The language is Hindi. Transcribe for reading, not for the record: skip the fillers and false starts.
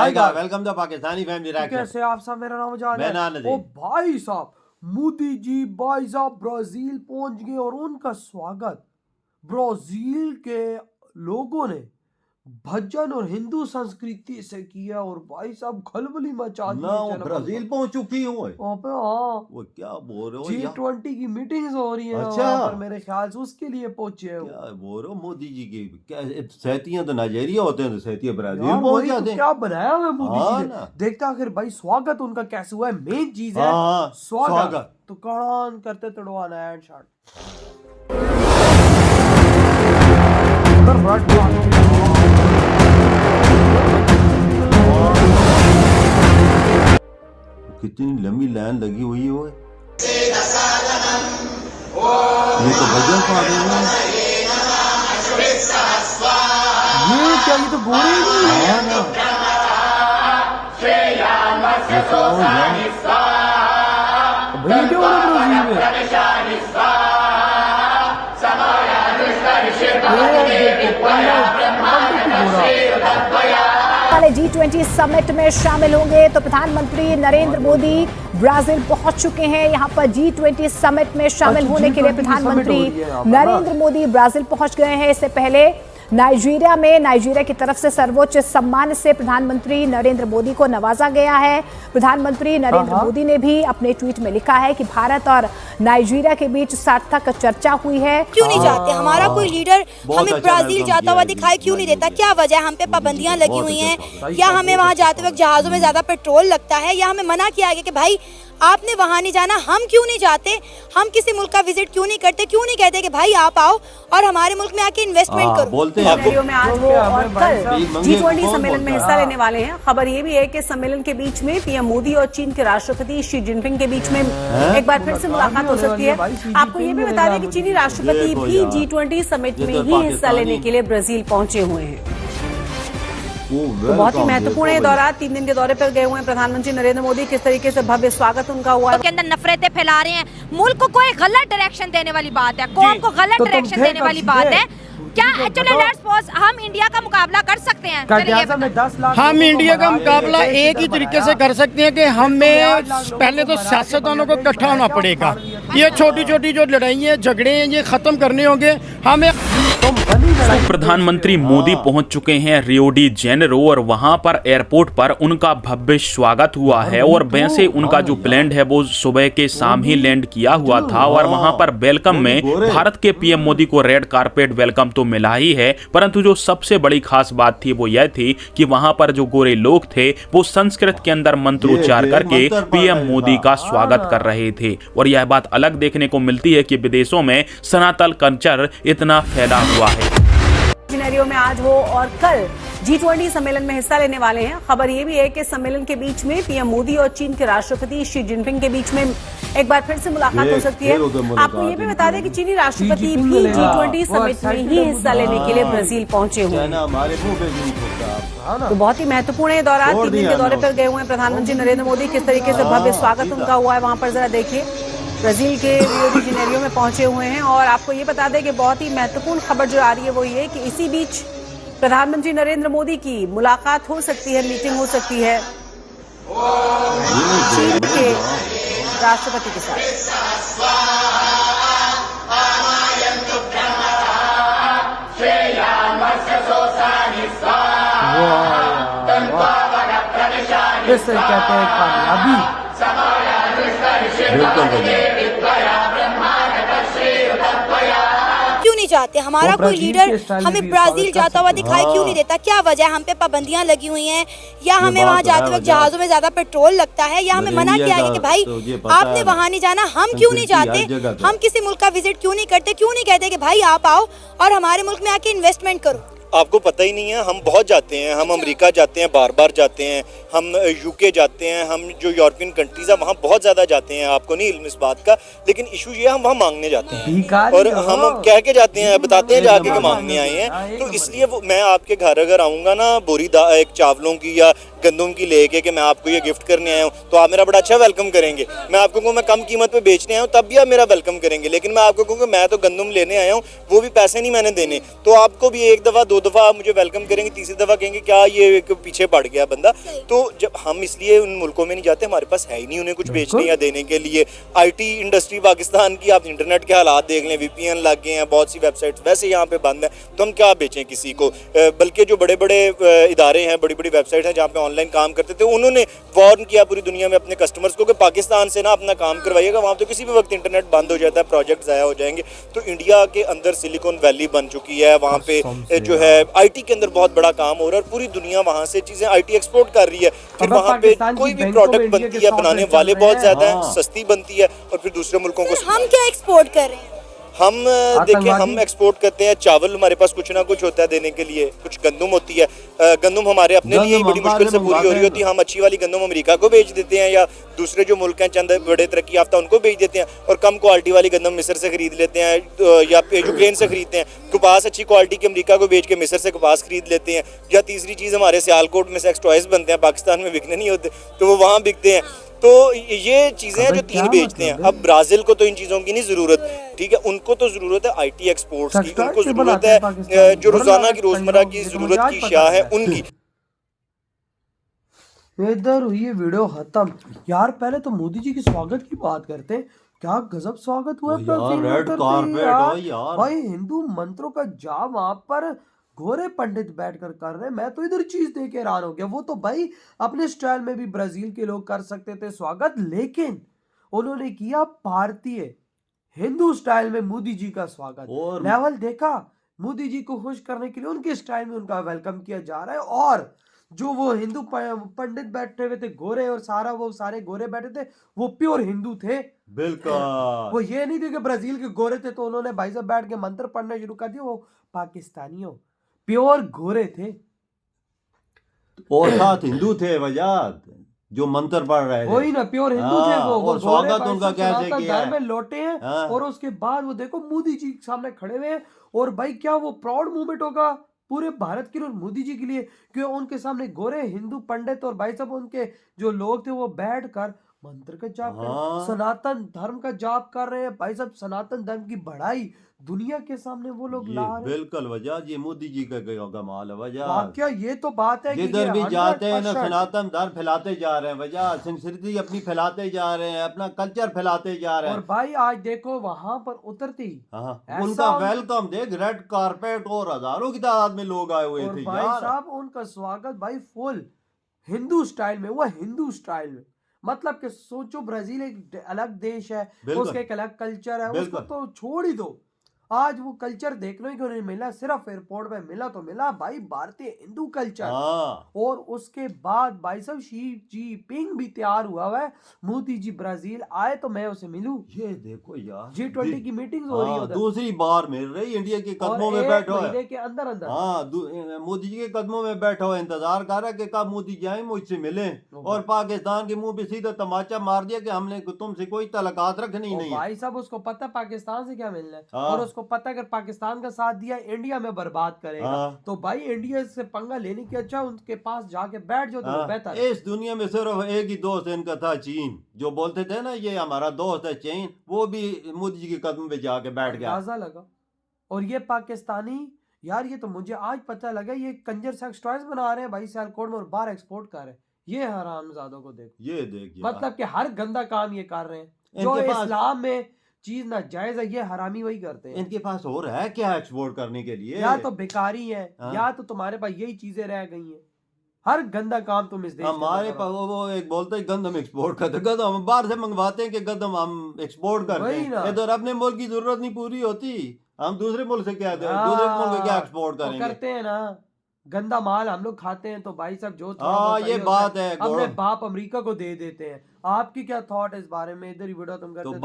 आएगा। Welcome the Pakistani family reaction. कैसे आप सब, मेरा नाम जान मैं नान है। ओ भाई साहब, मोदी जी भाई साहब ब्राजील पहुंच गए और उनका स्वागत ब्राजील के लोगों ने भजन और हिंदू संस्कृति से किया और भाई साहब खलबली मचा दी। ना वो ब्राजील पहुंच चुकी हूँ वहाँ पे। हाँ, वो क्या बोल रहे हो G20 की मीटिंग्स हो रही हैं अच्छा वहाँ पर, मेरे ख्याल से उसके लिए पहुंचे हो। क्या बोल रहे हो मोदी जी की क्या सहतियां तो नाइजीरिया होते हैं, तो सहतियां ब्राजील यार पहुंच वही तो जाते हैं। क्या बनाया हुआ है मोदी हाँ जी ने। ना। देखता आखिर भाई स्वागत उनका कैसे हुआ है, मेन चीज है हाँ, स्वागत। तो कौन करते तड़वाना है शॉट कितनी लंबी लाइन लगी हुई है वो। ये तो भजन पा रहे हैं। ये क्या, ये तो गोरे ही नहीं है ना। भैया क्या हो रहा है ब्राजील वाले G20 समिट में शामिल होंगे। तो प्रधानमंत्री नरेंद्र मोदी ब्राजील पहुंच चुके हैं। यहां पर G20 समिट में शामिल होने के लिए प्रधानमंत्री नरेंद्र मोदी ब्राजील पहुंच गए हैं। इससे पहले नाइजीरिया की तरफ से सर्वोच्च सम्मान से प्रधानमंत्री नरेंद्र मोदी को नवाजा गया है। प्रधानमंत्री नरेंद्र मोदी ने भी अपने ट्वीट में लिखा है कि भारत और नाइजीरिया के बीच सार्थक चर्चा हुई है। क्यों नहीं जाते हमारा कोई लीडर, हमें ब्राजील जाता हुआ दिखाई क्यों नहीं देता? क्या वजह? हम पे पाबंदियां लगी हुई हैं, या हमें वहां जाते वक्त जहाजों में ज्यादा पेट्रोल लगता है, या हमें मना किया गया कि भाई आपने वहां नहीं जाना? हम क्यों नहीं जाते? हम किसी मुल्क का विजिट क्यों नहीं करते? क्यों नहीं कहते कि भाई आप आओ और हमारे मुल्क में आके इन्वेस्टमेंट करो? बोलते हैं आपको में आज वो और कल G20 सम्मेलन में हिस्सा लेने वाले हैं। खबर ये भी है कि सम्मेलन के बीच में पीएम मोदी और चीन के राष्ट्रपति शी जिनपिंग के बीच में एक बार फिर से मुलाकात हो सकती है। आपको ये भी बता दें कि चीनी राष्ट्रपति भी G20 समिट में ही हिस्सा लेने के लिए ब्राजील पहुंचे हुए हैं। तो बहुत ही महत्वपूर्ण है दौरा। 3 दिन के दौरे पर गए हुए हैं प्रधानमंत्री नरेंद्र मोदी। किस तरीके से भव्य स्वागत उनका हुआ है। के अंदर नफरतें फैला रहे हैं, मुल्क को कोई गलत डायरेक्शन देने वाली बात है, कौम को गलत डायरेक्शन देने वाली बात है। क्या चलो लेट्स सपोज हम इंडिया का मुकाबला कर सकते हैं? हम इंडिया का मुकाबला एक ही तरीके से कर सकते हैं कि हमें पहले तो सियासतदानों को इकट्ठा होना पड़ेगा। ये छोटी छोटी जो लड़ाइयाँ झगड़े हैं ये खत्म करने होंगे हमें। प्रधानमंत्री मोदी पहुंच चुके हैं रियो डी जेनेरो और वहां पर एयरपोर्ट पर उनका भव्य स्वागत हुआ है। और वैसे उनका जो प्लेन है वो सुबह के शाम ही लैंड किया हुआ था और वहां पर वेलकम में भारत के पीएम मोदी को रेड कारपेट वेलकम तो मिला ही है, परंतु जो सबसे बड़ी खास बात थी वो यह थी कि वहां पर जो गोरे लोग थे वो संस्कृत के अंदर मंत्रोच्चार करके पीएम मोदी का स्वागत कर रहे थे। और यह बात अलग देखने को मिलती है कि विदेशों में सनातन कल्चर इतना फैला हुआ है। सिनेरियो में आज वो और कल G20 सम्मेलन में हिस्सा लेने वाले हैं। खबर ये भी है कि सम्मेलन के बीच में पीएम मोदी और चीन के राष्ट्रपति शी जिनपिंग के बीच में एक बार फिर से मुलाकात हो सकती है। आपको ये भी बता दें कि चीनी राष्ट्रपति भी G20 समिट में ही हिस्सा लेने के लिए ब्राजील पहुंचे हुए हैं। तो बहुत ही महत्वपूर्ण है दौरा। 3 दिन के दौरे पर गए हुए हैं प्रधानमंत्री नरेंद्र मोदी। किस तरीके से भव्य स्वागत उनका हुआ है वहां पर जरा देखिए। ब्राजील के रियो डी जेनेरो में पहुंचे हुए हैं। और आपको ये बता दें कि बहुत ही महत्वपूर्ण खबर जो आ रही है वो ये कि इसी बीच प्रधानमंत्री नरेंद्र मोदी की मुलाकात हो सकती है, मीटिंग हो सकती है चीन के राष्ट्रपति के साथ। इसे कहते हैं कामयाबी। क्यों नहीं जाते हमारा कोई लीडर, हमें ब्राजील जाता हुआ दिखाई क्यों नहीं देता? क्या वजह? हम पे पाबंदियां लगी हुई हैं, या हमें वहां जाते वक्त जहाजों में ज्यादा पेट्रोल लगता है, या हमें मना किया गया कि भाई आपने वहां नहीं जाना? हम क्यों नहीं जाते? हम किसी मुल्क का विजिट क्यों नहीं करते? क्यों नहीं कहते कि भाई आप आओ और हमारे मुल्क में आके इन्वेस्टमेंट करो? आपको पता ही नहीं है, हम बहुत जाते हैं। हम अमेरिका जाते हैं, बार बार जाते हैं। हम यूके जाते हैं, हम जो यूरोपियन कंट्रीज है वहाँ बहुत ज़्यादा जाते हैं। आपको नहीं इल्म इस बात का, लेकिन इशू ये हम वहाँ मांगने जाते हैं और हम कह के जाते हैं, बताते हैं जाके कि मांगने आए हैं। तो इसलिए मैं आपके घर अगर आऊँगा ना, बोरी एक चावलों की या गंदम की लेके कि मैं आपको ये गिफ्ट करने आया हूँ, तो आप मेरा बड़ा अच्छा वेलकम करेंगे। मैं आपको कहूँ मैं कम कीमत पे बेचने आया हूँ, तब भी आप मेरा वेलकम करेंगे। लेकिन मैं आपको कहूँ मैं तो गंदम लेने आया हूँ, वो भी पैसे नहीं मैंने देने, तो आपको भी एक दफ़ा 2 दफ़ा आप मुझे वेलकम करेंगे, तीसरी दफ़ा कहेंगे क्या ये पीछे पड़ गया बंदा। तो जब हम इसलिए उन मुल्कों में नहीं जाते, हमारे पास है ही नहीं उन्हें कुछ बेचने या देने के लिए। आईटी इंडस्ट्री पाकिस्तान की, आप इंटरनेट के हालात देख लें, वीपीएन लग गए हैं, बहुत सी वेबसाइट्स वैसे यहाँ पे बंद हैं, तो हम क्या बेचें किसी को। बल्कि जो बड़े बड़े इदारे हैं, बड़ी बड़ी वेबसाइट हैं जहाँ पे ऑनलाइन काम करते थे, उन्होंने वार्न किया पूरी दुनिया में अपने कस्टमर्स को कि पाकिस्तान से ना अपना काम करवाइएगा, वहाँ तो किसी भी वक्त इंटरनेट बंद हो जाता है, प्रोजेक्ट ज़ाया हो जाएंगे। तो इंडिया के अंदर सिलिकॉन वैली बन चुकी है, वहाँ पे जो है आईटी के अंदर बहुत बड़ा काम हो रहा है, और पूरी दुनिया वहाँ से चीज़ें आईटी एक्सपोर्ट कर रही है। फिर वहाँ पे कोई भी प्रोडक्ट बनती है, बनाने वाले बहुत ज़्यादा हैं, सस्ती बनती है, और फिर दूसरे मुल्कों को हम क्या एक्सपोर्ट कर रहे हैं? हम देखिए हम एक्सपोर्ट करते हैं चावल, हमारे पास कुछ ना कुछ होता है देने के लिए, कुछ गंदम होती है, गंदम हमारे अपने लिए ही बड़ी मुश्किल से पूरी हो रही होती है, हम अच्छी वाली गंदम अमेरिका को बेच देते हैं, या दूसरे जो मुल्क हैं चंद बड़े तरक्की याफ्ता उनको बेच देते हैं, और कम क्वालिटी वाली गंदम मिस्र से खरीद लेते हैं, या यूक्रेन से खरीदते हैं। कपास अच्छी क्वालिटी की अमेरिका को बेच के मिस्र से कपास खरीद लेते हैं। या तीसरी चीज़, हमारे सियालकोट में सेक्स टॉयज बनते हैं, पाकिस्तान में बिकने नहीं होते, तो वो वहाँ बिकते हैं। तो ये चीज़ें हैं जो तीन बेचते हैं। अब ब्राज़ील को तो इन चीज़ों की नहीं ज़रूरत, ठीक है, उनको तो ज़रूरत है आईटी एक्सपोर्ट्स की, उनको ज़रूरत है जो रोज़ाना की रोज़मर्रा की ज़रूरत की अशिया है उनकी। इधर हुई ये वीडियो खत्म। यार पहले तो मोदी जी के स्वागत की बात करते हैं, क्या गजब स्वागत हुआ यार, रेड कारपेट हो यार। भाई हिंदू मंत्रों का जाप वहां पर गोरे पंडित बैठकर कर रहे हैं। मैं तो इधर चीज देख के हैरान हो गया। वो तो भाई अपने स्टाइल में भी ब्राजील के लोग कर सकते थे स्वागत, लेकिन उन्होंने किया भारतीय हिंदू स्टाइल में मोदी जी का स्वागत। और लेवल देखा, मोदी जी को खुश करने के लिए उनके स्टाइल में उनका वेलकम किया जा रहा है। और जो वो हिंदू पंडित बैठे हुए थे गोरे, और वो सारे गोरे बैठे थे, वो प्योर हिंदू थे। बिल्कुल वो ये नहीं थे कि ब्राजील के गोरे थे तो उन्होंने भाई साहब बैठ के मंत्र पढ़ने शुरू कर दिए। वो पाकिस्तानी हो, प्योर गोरे थे, और साथ हिंदू थे वजाद जो मंत्र पढ़ रहे थे। वही ना, प्योर हिंदू थे वो। और स्वागत उनका कैसे किया धर्म में लौटे हैं। और उसके बाद वो देखो मोदी जी के सामने खड़े हुए हैं, और भाई क्या वो प्राउड मूवमेंट होगा पूरे भारत के लिए और मोदी जी के लिए, क्यों उनके सामने गोरे हिंदू पंडित और भाई साहब उनके जो लोग थे वो बैठकर मंत्र का जाप कर रहे हैं, सनातन धर्म का जाप कर रहे हैं भाई साहब। सनातन धर्म की बढ़ाई दुनिया के सामने वो लोग ला रहे हैं। बिल्कुल वजाद, ये मोदी जी का कमाल है वजाद। वाकया ये तो बात है कि जिधर भी जाते हैं ना 100% सनातन धर्म फैलाते जा रहे हैं वजाद, संस्कृति अपनी फैलाते जा रहे हैं, अपना कल्चर फैलाते जा रहे हैं। और भाई आज देखो वहां पर उतरती उनका वेलकम देख, रेड कारपेट, और हजारों की तादाद में लोग आए हुए थे भाई यार। साहब उनका स्वागत भाई फुल हिंदू स्टाइल में, वो हिंदू स्टाइल में। मतलब कि सोचो ब्राजील एक अलग देश है, उसका एक अलग कल्चर है, उसको तो छोड़ ही दो। आज वो कल्चर देखने को नहीं मिला, सिर्फ एयरपोर्ट में मिला तो मिला भाई भारतीय हिंदू कल्चर। और उसके बाद भाई साहब शी जिनपिंग भी तैयार हुआ है, मोदी जी ब्राजील आए तो मैं उसे मिलूं। ये देखो यार, G20 की मीटिंग हो रही है, दूसरी बार मिल रही, इंडिया के कदमों में बैठो है के अंदर अंदर। मोदी जी के कदमों में बैठा हुआ इंतजार कर रहा है कि कब मोदी जाए मुझसे मिले, और पाकिस्तान के मुंह पे सीधा तमाचा मार दिया कि हमने तुमसे कोई तलकात रखनी नहीं है। भाई साहब उसको पता है पाकिस्तान से क्या मिलना है, और उसको पता है अगर पाकिस्तान का साथ दिया इंडिया में बर्बाद करेगा। तो भाई इंडिया से पंगा लेने की अच्छा उनके पास जाके बैठ जाओ तो बेहतर। इस दुनिया में सिर्फ एक ही दोस्त इनका था, चीन। जो बोलते थे ना ये हमारा दोस्त है चीन, वो भी मोदी जी के कदम पे जाके बैठ गया। अंदाजा लगा। और ये पाकिस्तानी यार, ये तो मुझे आज पता लगा, ये कंजर सेक्स टॉयज बना रहे हैं भाई सियालकोट में और बाहर एक्सपोर्ट कर रहे हैं। ये हरामजादों को देखो, ये देखिए, मतलब कि हर गंदा काम ये कर रहे हैं जो इस्लाम में चीज ना जायज है, ये हरामी वही करते हैं। इनके पास और है क्या एक्सपोर्ट करने के लिए? या तो बेकारी है, या तो तुम्हारे पास यही चीजें रह गई हैं। हर गंदा काम तुम इस देश हमारे पास वो एक बोलते हैं गंदम एक्सपोर्ट करते, गंदम हम बाहर से मंगवाते हैं कि गंदम हम एक्सपोर्ट करते हैं। इधर अपने मुल्क की जरूरत नहीं पूरी होती, हम दूसरे मुल्क से क्या दूसरे मुल्क में क्या एक्सपोर्ट करेंगे? करते हैं ना, गंदा माल हम लोग खाते हैं तो भाई साहब जो ये बात है, अपने बाप अमेरिका को दे देते हैं। आपकी क्या थॉट है इस बारे में? इधर ही वीडियो तुम करते